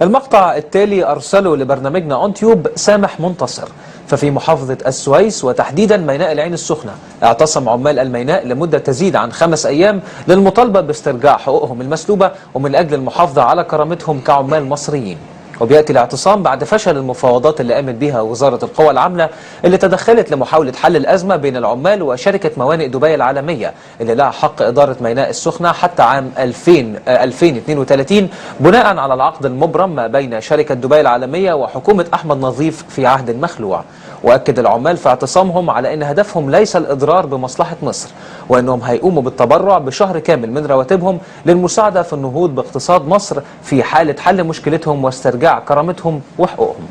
المقطع التالي أرسله لبرنامجنا أون تيوب سامح منتصر. ففي محافظة السويس وتحديدا ميناء العين السخنة اعتصم عمال الميناء لمدة تزيد عن 5 أيام للمطالبة باسترجاع حقوقهم المسلوبة ومن أجل المحافظة على كرامتهم كعمال مصريين. وبيأتي الاعتصام بعد فشل المفاوضات اللي قامت بها وزارة القوى العاملة اللي تدخلت لمحاولة حل الأزمة بين العمال وشركة موانئ دبي العالمية اللي لها حق إدارة ميناء السخنة حتى عام 2032 بناء على العقد المبرم ما بين شركة دبي العالمية وحكومة أحمد نظيف في عهد مخلوع. وأكد العمال في اعتصامهم على أن هدفهم ليس الإضرار بمصلحة مصر وأنهم هيقوموا بالتبرع بشهر كامل من رواتبهم للمساعدة في النهوض باقتصاد مصر في حالة حل مشكلتهم واسترجاع كرامتهم وحقوقهم.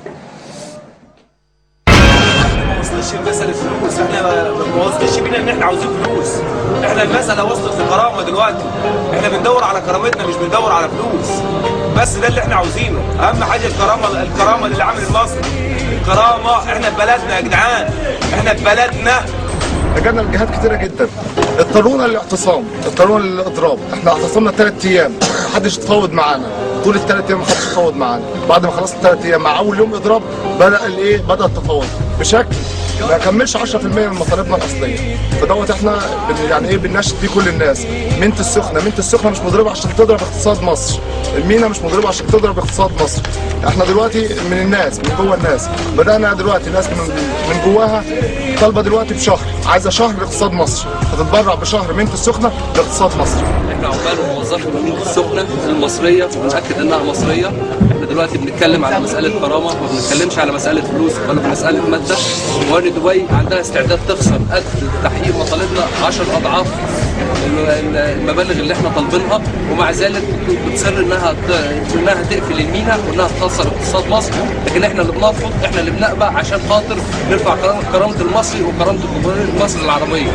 ما وصلش مسألة فلوس، احنا ما وصلش بينا ان احنا عاوزين فلوس، احنا المسألة وصلت لكرامة دلوقتي، احنا بندور على كرامتنا مش بندور على فلوس، بس ده اللي احنا عاوزينه، اهم حاجة الكرامة اللي عامل المصري، الكرامة احنا في بلدنا يا جدعان، احنا في بلدنا. لجأنا لجهات كتيرة جدا، اضطرونا للاعتصام، اضطرونا للاضراب، احنا اعتصمنا 3 ايام، محدش اتفاوض معانا، طول ال3 ايام محدش اتفاوض معانا، بعد ما خلصنا 3 ايام مع اول يوم اضراب بدأ التفاوض بشكل ما كملش 10% من مطالبنا الاصليه، فدوت احنا بنناشد بيه كل الناس. ميناء السخنه مش مضربه عشان تضرب اقتصاد مصر، المينا مش مضربه عشان تضرب اقتصاد مصر، احنا دلوقتي من الناس، من جوه الناس، بدأنا دلوقتي ناس من جواها طالبه دلوقتي بشهر، عايزه شهر لاقتصاد مصر، هتتبرع بشهر ميناء السخنه لاقتصاد مصر. احنا عمال وموظفين ميناء السخنه المصريه ونأكد انها مصريه، احنا دلوقتي بنتكلم على مساله كرامه، ما بنتكلمش على مساله فلوس ولا مساله ماده، وان دبي عندها استعداد تخسر قد تحقيق مطالبنا 10 اضعاف المبالغ اللي احنا طالبينها، ومع ذلك بتصر انها تقفل المينا وانها تخسر اقتصاد مصر، لكن احنا اللي بنرفض، احنا اللي بنقبع عشان خاطر نرفع كرامه المصري وكرامه الجمهوريه مصر العربيه.